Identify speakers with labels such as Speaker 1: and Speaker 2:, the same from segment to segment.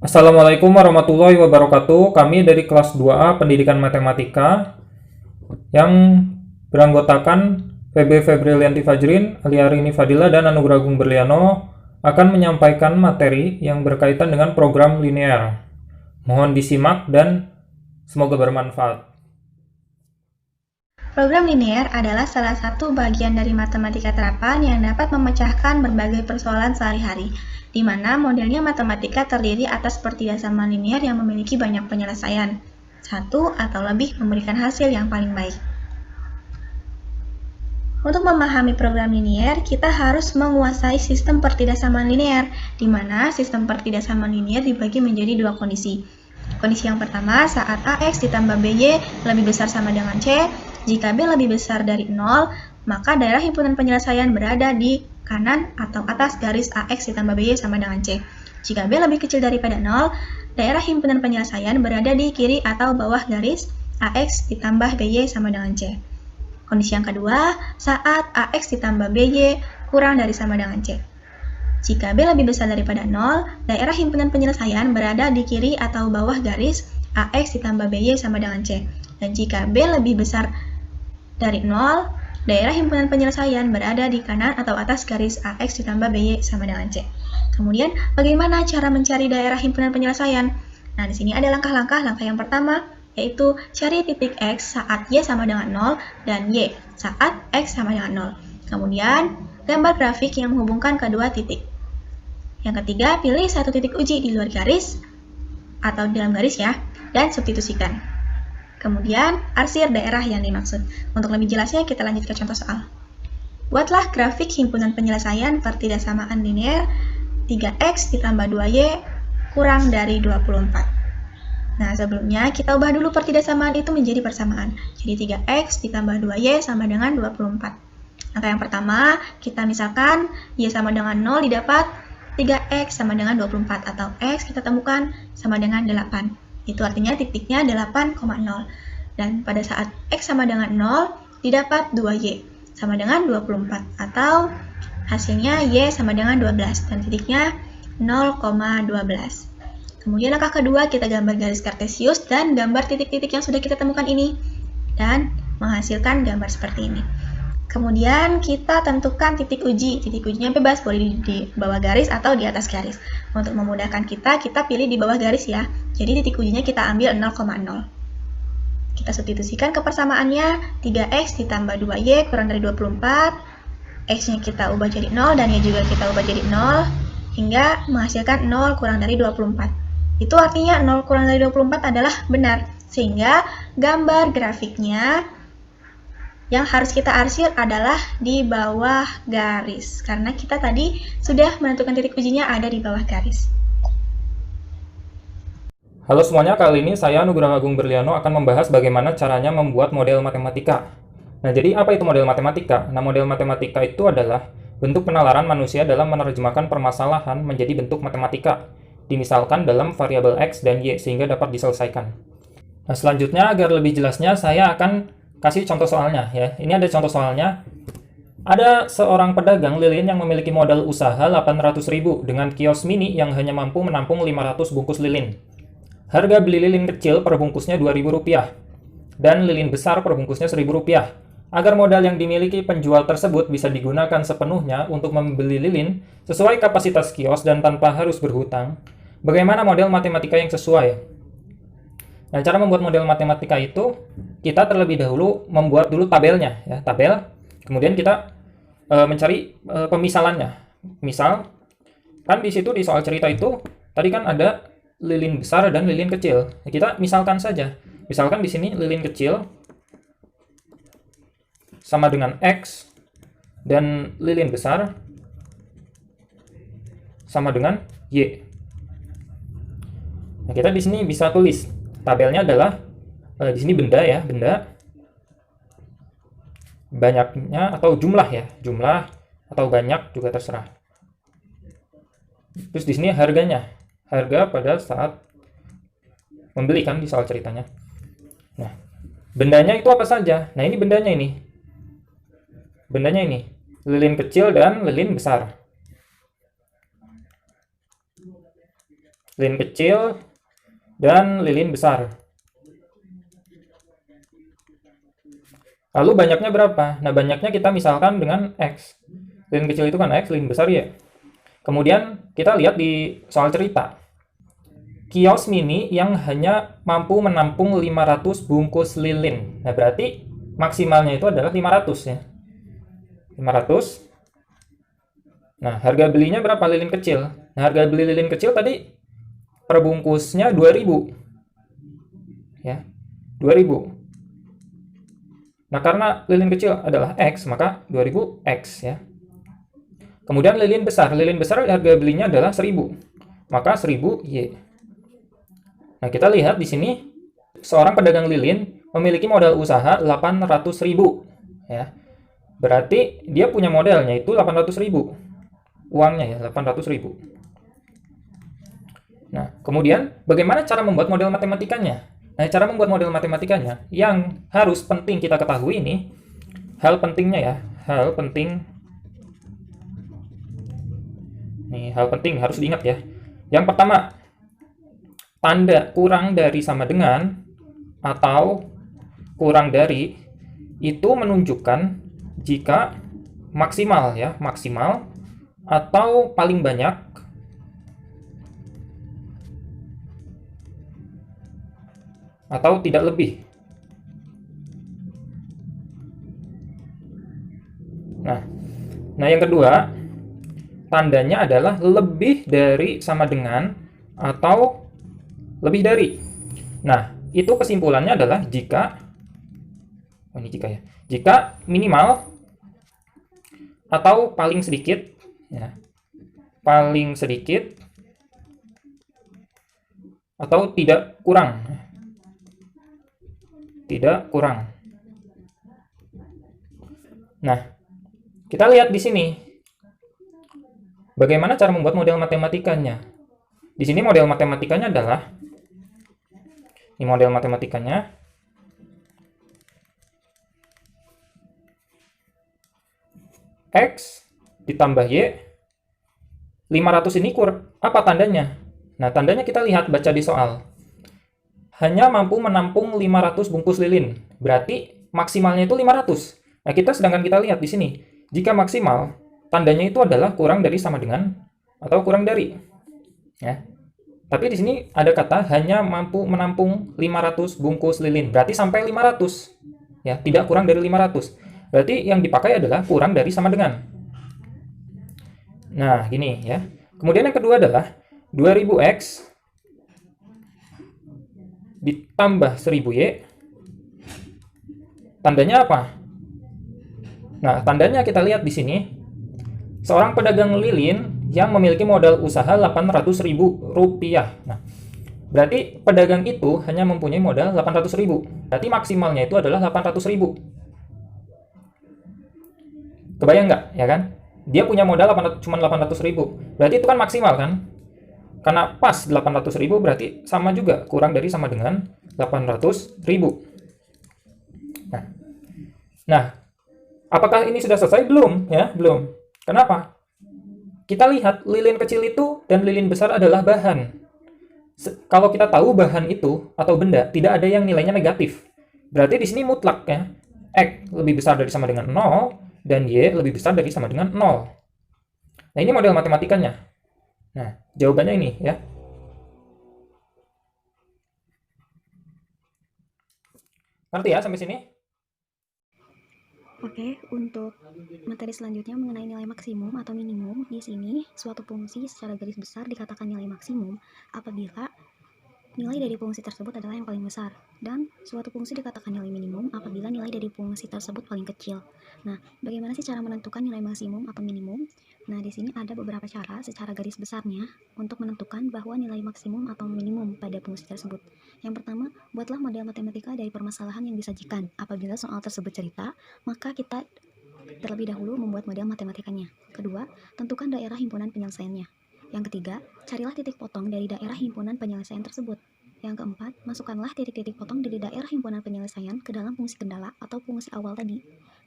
Speaker 1: Assalamualaikum warahmatullahi wabarakatuh. Kami dari kelas 2A Pendidikan Matematika yang beranggotakan Feby Febrilianti Fajrin, Aliarini Fadila, dan Anugrah Agung Berliano akan menyampaikan materi yang berkaitan dengan program linear. Mohon disimak dan semoga bermanfaat.
Speaker 2: Program linear adalah salah satu bagian dari matematika terapan yang dapat memecahkan berbagai persoalan sehari-hari, di mana modelnya matematika terdiri atas pertidasamaan linear yang memiliki banyak penyelesaian, satu atau lebih memberikan hasil yang paling baik. Untuk memahami program linear, kita harus menguasai sistem pertidasamaan linear, di mana sistem pertidasamaan linear dibagi menjadi dua kondisi. Kondisi yang pertama, saat AX ditambah BY lebih besar sama dengan C, jika B lebih besar dari 0, maka daerah himpunan penyelesaian berada di kanan atau atas garis AX ditambah BY sama dengan C. Jika B lebih kecil daripada 0, daerah himpunan penyelesaian berada di kiri atau bawah garis AX ditambah BY sama dengan C. Kondisi yang kedua, saat AX ditambah BY kurang dari sama dengan C. Jika B lebih besar daripada 0, daerah himpunan penyelesaian berada di kiri atau bawah garis AX ditambah BY sama dengan C. Dan jika B lebih besar dari 0, daerah himpunan penyelesaian berada di kanan atau atas garis AX ditambah BY sama dengan C. Kemudian, bagaimana cara mencari daerah himpunan penyelesaian? Nah, di sini ada langkah-langkah. Langkah yang pertama, yaitu cari titik X saat Y sama dengan 0 dan Y saat X sama dengan 0. Kemudian, gambar grafik yang menghubungkan kedua titik. Yang ketiga, pilih satu titik uji di luar garis atau di dalam garis ya, dan substitusikan. Kemudian, arsir daerah yang dimaksud. Untuk lebih jelasnya, kita lanjut ke contoh soal. Buatlah grafik himpunan penyelesaian pertidasamaan linear 3X ditambah 2Y kurang dari 24. Nah, sebelumnya kita ubah dulu pertidasamaan itu menjadi persamaan. Jadi 3X ditambah 2Y sama dengan 24. Langkah yang pertama, kita misalkan Y sama dengan 0 didapat 3X sama dengan 24, atau X kita temukan sama dengan 8. Itu artinya titiknya 8,0. Dan pada saat X sama dengan 0, didapat 2Y sama dengan 24, atau hasilnya Y sama dengan 12, dan titiknya 0,12. Kemudian langkah kedua, kita gambar garis kartesius dan gambar titik-titik yang sudah kita temukan ini, dan menghasilkan gambar seperti ini. Kemudian kita tentukan titik uji. Titik ujinya bebas, boleh di bawah garis atau di atas garis. Untuk memudahkan kita pilih di bawah garis ya. Jadi titik ujinya kita ambil 0,0. Kita substitusikan ke persamaannya, 3X ditambah 2Y kurang dari 24. X-nya kita ubah jadi 0 dan Y juga kita ubah jadi 0, hingga menghasilkan 0 kurang dari 24. Itu artinya 0 kurang dari 24 adalah benar, sehingga gambar grafiknya yang harus kita arsir adalah di bawah garis, karena kita tadi sudah menentukan titik ujinya ada di bawah garis.
Speaker 1: Halo semuanya, kali ini saya Anugrah Agung Berliano akan membahas bagaimana caranya membuat model matematika. Nah, jadi apa itu model matematika? Nah, model matematika itu adalah bentuk penalaran manusia dalam menerjemahkan permasalahan menjadi bentuk matematika, dimisalkan dalam variabel X dan Y sehingga dapat diselesaikan. Nah, selanjutnya agar lebih jelasnya saya akan kasih contoh soalnya ya. Ini ada contoh soalnya. Ada seorang pedagang lilin yang memiliki modal usaha 800.000 dengan kios mini yang hanya mampu menampung 500 bungkus lilin. Harga beli lilin kecil per bungkusnya Rp2.000 dan lilin besar per bungkusnya Rp1.000. Agar modal yang dimiliki penjual tersebut bisa digunakan sepenuhnya untuk membeli lilin sesuai kapasitas kios dan tanpa harus berhutang, bagaimana model matematika yang sesuai? Nah, cara membuat model matematika itu, kita terlebih dahulu membuat dulu tabelnya, ya, tabel. Kemudian kita mencari pemisalannya. Misal, kan di situ di soal cerita itu, tadi kan ada lilin besar dan lilin kecil. Kita misalkan saja. Misalkan di sini lilin kecil sama dengan X dan lilin besar sama dengan Y. Nah, kita di sini bisa tulis tabelnya adalah di sini benda ya, benda banyaknya atau jumlah ya, jumlah atau banyak juga terserah. Terus di sini harganya, harga pada saat membeli kan di soal ceritanya. Nah, bendanya itu apa saja? Nah, ini bendanya ini. Bendanya ini, lilin kecil dan lilin besar. lilin kecil, dan lilin besar. Lalu banyaknya berapa? Nah, banyaknya kita misalkan dengan X. Lilin kecil itu kan X, lilin besar ya. Kemudian kita lihat di soal cerita. Kios mini yang hanya mampu menampung 500 bungkus lilin. Nah, berarti maksimalnya itu adalah 500 ya. 500. Nah, harga belinya berapa lilin kecil? Nah, harga beli lilin kecil tadi per bungkusnya 2000. Ya, 2000. Nah, karena lilin kecil adalah X, maka 2000 X ya. Kemudian lilin besar harga belinya adalah 1000. Maka 1000 Y. Nah, kita lihat di sini seorang pedagang lilin memiliki modal usaha 800.000 ya. Berarti dia punya modalnya itu 800.000. Uangnya ya 800.000. Nah, kemudian bagaimana cara membuat model matematikanya? Nah, cara membuat model matematikanya yang harus penting kita ketahui ini, hal pentingnya ya, hal penting. Nih, hal penting harus diingat ya. Yang pertama, tanda kurang dari sama dengan atau kurang dari itu menunjukkan jika maksimal ya, maksimal atau paling banyak atau tidak lebih. Nah, yang kedua, tandanya adalah lebih dari sama dengan atau lebih dari. Nah, itu kesimpulannya adalah jika ini jika ya. Jika minimal atau paling sedikit ya. Paling sedikit atau tidak kurang. Tidak kurang. Nah, kita lihat di sini. Bagaimana cara membuat model matematikanya? Di sini model matematikanya adalah ini model matematikanya. X ditambah Y. 500 ini apa tandanya? Nah, tandanya kita lihat baca di soal. Hanya mampu menampung 500 bungkus lilin. Berarti maksimalnya itu 500. Nah, sedangkan kita lihat di sini. Jika maksimal, tandanya itu adalah kurang dari sama dengan atau kurang dari. Ya. Tapi di sini ada kata hanya mampu menampung 500 bungkus lilin. Berarti sampai 500. Ya, tidak kurang dari 500. Berarti yang dipakai adalah kurang dari sama dengan. Nah, gini ya. Kemudian yang kedua adalah 2000X ditambah 1000Y. Tandanya apa? Nah, tandanya kita lihat di sini. Seorang pedagang lilin yang memiliki modal usaha Rp800.000. Nah, berarti pedagang itu hanya mempunyai modal 800.000. Berarti maksimalnya itu adalah 800.000. Kebayang nggak? Ya kan? Dia punya modal cuma 800.000. Berarti itu kan maksimal kan? Karena pas 800.000 berarti sama juga, kurang dari sama dengan 800.000. Nah, apakah ini sudah selesai? Belum ya, belum. Kenapa? Kita lihat lilin kecil itu dan lilin besar adalah bahan. Kalau kita tahu bahan itu atau benda tidak ada yang nilainya negatif, berarti di sini mutlak ya. X lebih besar dari sama dengan 0 dan Y lebih besar dari sama dengan 0. Nah, ini model matematikanya. Nah, jawabannya ini ya. Ngerti ya sampai sini?
Speaker 3: Oke, untuk materi selanjutnya mengenai nilai maksimum atau minimum, di sini suatu fungsi secara garis besar dikatakan nilai maksimum apabila nilai dari fungsi tersebut adalah yang paling besar, dan suatu fungsi dikatakan nilai minimum apabila nilai dari fungsi tersebut paling kecil. Nah, bagaimana sih cara menentukan nilai maksimum atau minimum? Nah, di sini ada beberapa cara secara garis besarnya untuk menentukan bahwa nilai maksimum atau minimum pada fungsi tersebut. Yang pertama, buatlah model matematika dari permasalahan yang disajikan. Apabila soal tersebut cerita, maka kita terlebih dahulu membuat model matematikanya. Kedua, tentukan daerah himpunan penyelesaiannya. Yang ketiga, carilah titik potong dari daerah himpunan penyelesaian tersebut. Yang keempat, masukkanlah titik-titik potong dari daerah himpunan penyelesaian ke dalam fungsi kendala atau fungsi awal tadi.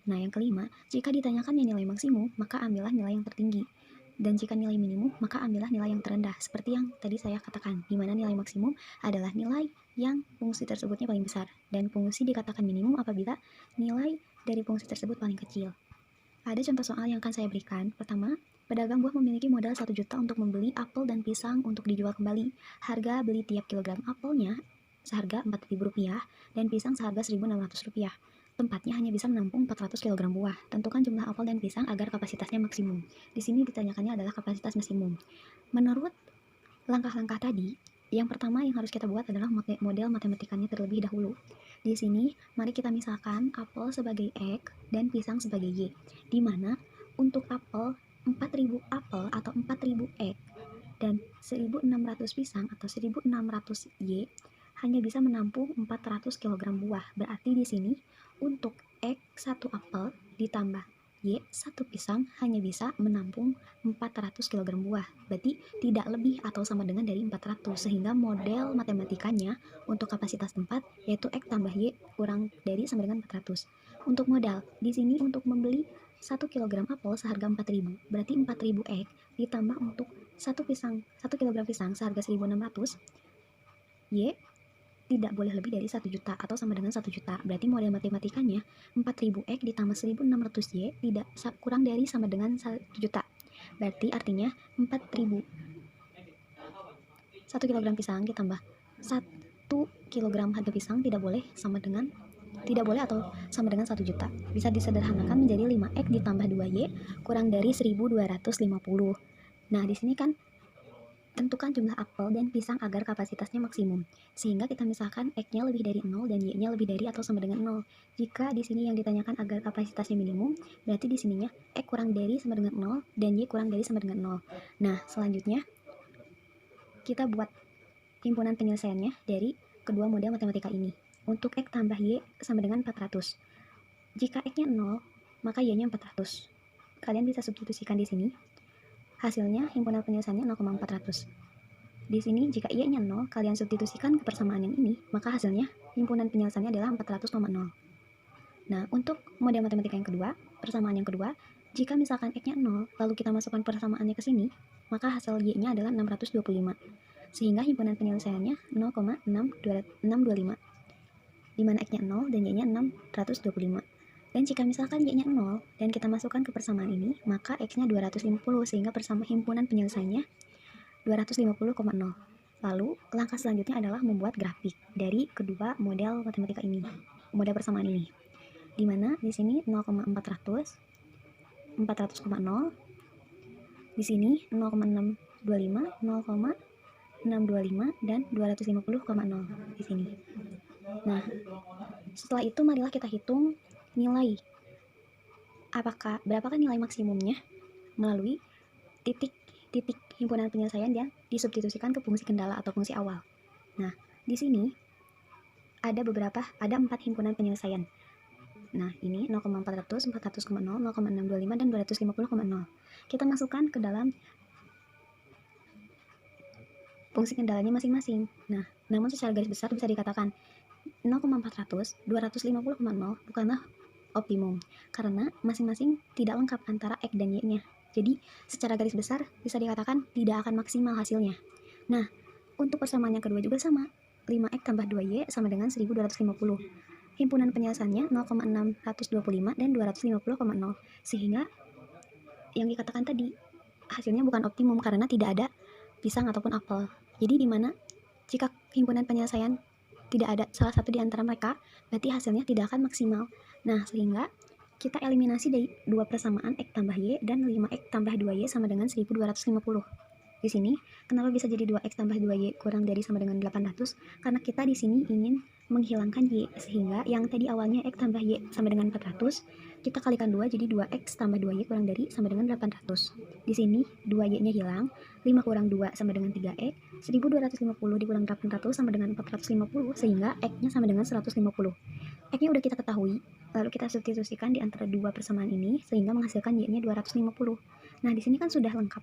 Speaker 3: Nah, yang kelima, jika ditanyakan nilai maksimum, maka ambillah nilai yang tertinggi. Dan jika nilai minimum, maka ambillah nilai yang terendah, seperti yang tadi saya katakan, di mana nilai maksimum adalah nilai yang fungsi tersebutnya paling besar, dan fungsi dikatakan minimum apabila nilai dari fungsi tersebut paling kecil. Ada contoh soal yang akan saya berikan. Pertama, pedagang buah memiliki modal 1 juta untuk membeli apel dan pisang untuk dijual kembali. Harga beli tiap kilogram apelnya seharga Rp4.000 dan pisang seharga Rp1.600. Tempatnya hanya bisa menampung 400 kg buah. Tentukan jumlah apel dan pisang agar kapasitasnya maksimum. Di sini ditanyakannya adalah kapasitas maksimum. Menurut langkah-langkah tadi, yang pertama yang harus kita buat adalah model matematikanya terlebih dahulu. Di sini, mari kita misalkan apel sebagai X dan pisang sebagai Y, di mana untuk apel 4.000 apel atau 4.000 X dan 1.600 pisang atau 1.600 Y hanya bisa menampung 400 kg buah. Berarti di sini untuk X 1 apel ditambah Y 1 pisang hanya bisa menampung 400 kg buah. Berarti tidak lebih atau sama dengan dari 400, sehingga model matematikanya untuk kapasitas tempat yaitu X tambah Y kurang dari sama dengan 400. Untuk modal, di sini untuk membeli 1 kg apel seharga 4.000, berarti 4.000 X ditambah untuk 1 kg pisang seharga 1.600, Y tidak boleh lebih dari 1 juta atau sama dengan 1 juta. Berarti model matematikanya 4.000 X ditambah 1.600 Y tidak kurang dari sama dengan 1 juta. Berarti artinya 4.000 1 kg pisang ditambah 1 kg harga pisang tidak boleh atau sama dengan 1 juta. Bisa disederhanakan menjadi 5X ditambah 2Y kurang dari 1.250. Nah, di sini kan tentukan jumlah apel dan pisang agar kapasitasnya maksimum. Sehingga kita misalkan X-nya lebih dari 0 dan Y-nya lebih dari atau sama dengan 0. Jika di sini yang ditanyakan agar kapasitasnya minimum, berarti di sininya X kurang dari sama dengan 0 dan Y kurang dari sama dengan 0. Nah, selanjutnya kita buat himpunan penyelesaiannya dari kedua model matematika ini. Untuk X tambah Y sama dengan 400. Jika X-nya 0, maka Y-nya 400. Kalian bisa substitusikan di sini. Hasilnya himpunan penyelesaiannya 0,400. Di sini jika Y-nya 0, kalian substitusikan ke persamaan yang ini, maka hasilnya himpunan penyelesaiannya adalah 400,0. Nah, untuk model matematika yang kedua, persamaan yang kedua, jika misalkan X-nya 0, lalu kita masukkan persamaannya ke sini, maka hasil Y-nya adalah 625. Sehingga himpunan penyelesaiannya 0,625. Di mana X-nya 0 dan Y-nya 625. Dan jika misalkan Y-nya 0 dan kita masukkan ke persamaan ini, maka X-nya 250 sehingga himpunan penyelesaiannya 250,0. Lalu, langkah selanjutnya adalah membuat grafik dari kedua model matematika ini, model persamaan ini. Di mana di sini 0,400, 400,0, di sini 0,625, 0,625 dan 250,0 di sini. Nah, setelah itu marilah kita hitung nilai berapakah nilai maksimumnya melalui titik himpunan penyelesaian yang disubstitusikan ke fungsi kendala atau fungsi awal. Nah, di sini ada 4 himpunan penyelesaian. Nah, ini 0,400, 400,0, 0,625 dan 250,0. Kita masukkan ke dalam fungsi kendalanya masing-masing. Nah, namun secara garis besar bisa dikatakan 0,400, 250,0 bukanlah optimum karena masing-masing tidak lengkap antara X dan Y-nya. Jadi, secara garis besar bisa dikatakan tidak akan maksimal hasilnya. Nah, untuk persamaan yang kedua juga sama. 5X tambah 2Y sama dengan 1250. Himpunan penyelesaiannya 0,625 dan 250,0. Sehingga yang dikatakan tadi hasilnya bukan optimum karena tidak ada pisang ataupun apel. Jadi di mana jika himpunan penyelesaian tidak ada salah satu di antara mereka, berarti hasilnya tidak akan maksimal. Nah, sehingga kita eliminasi dari dua persamaan X tambah Y dan 5X tambah 2Y sama dengan 1250. Di sini, kenapa bisa jadi 2X tambah 2Y kurang dari sama dengan 800? Karena kita di sini ingin menghilangkan Y, sehingga yang tadi awalnya X tambah Y sama dengan 400, kita kalikan 2 jadi 2X tambah 2Y kurang dari sama dengan 800. Di sini 2Y-nya hilang, 5 kurang 2 sama dengan 3X, 1250 dikurang 800 sama dengan 450, sehingga X-nya sama dengan 150. X-nya udah kita ketahui, lalu kita substitusikan di antara dua persamaan ini, sehingga menghasilkan Y-nya 250. Nah, di sini kan sudah lengkap.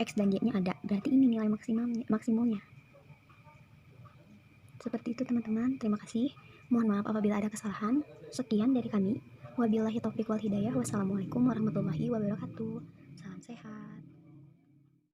Speaker 3: X dan Y-nya ada, berarti ini nilai maksimumnya. Seperti itu teman-teman, terima kasih. Mohon maaf apabila ada kesalahan. Sekian dari kami. Wabillahi taufiq wal hidayah. Wassalamualaikum warahmatullahi wabarakatuh. Salam sehat.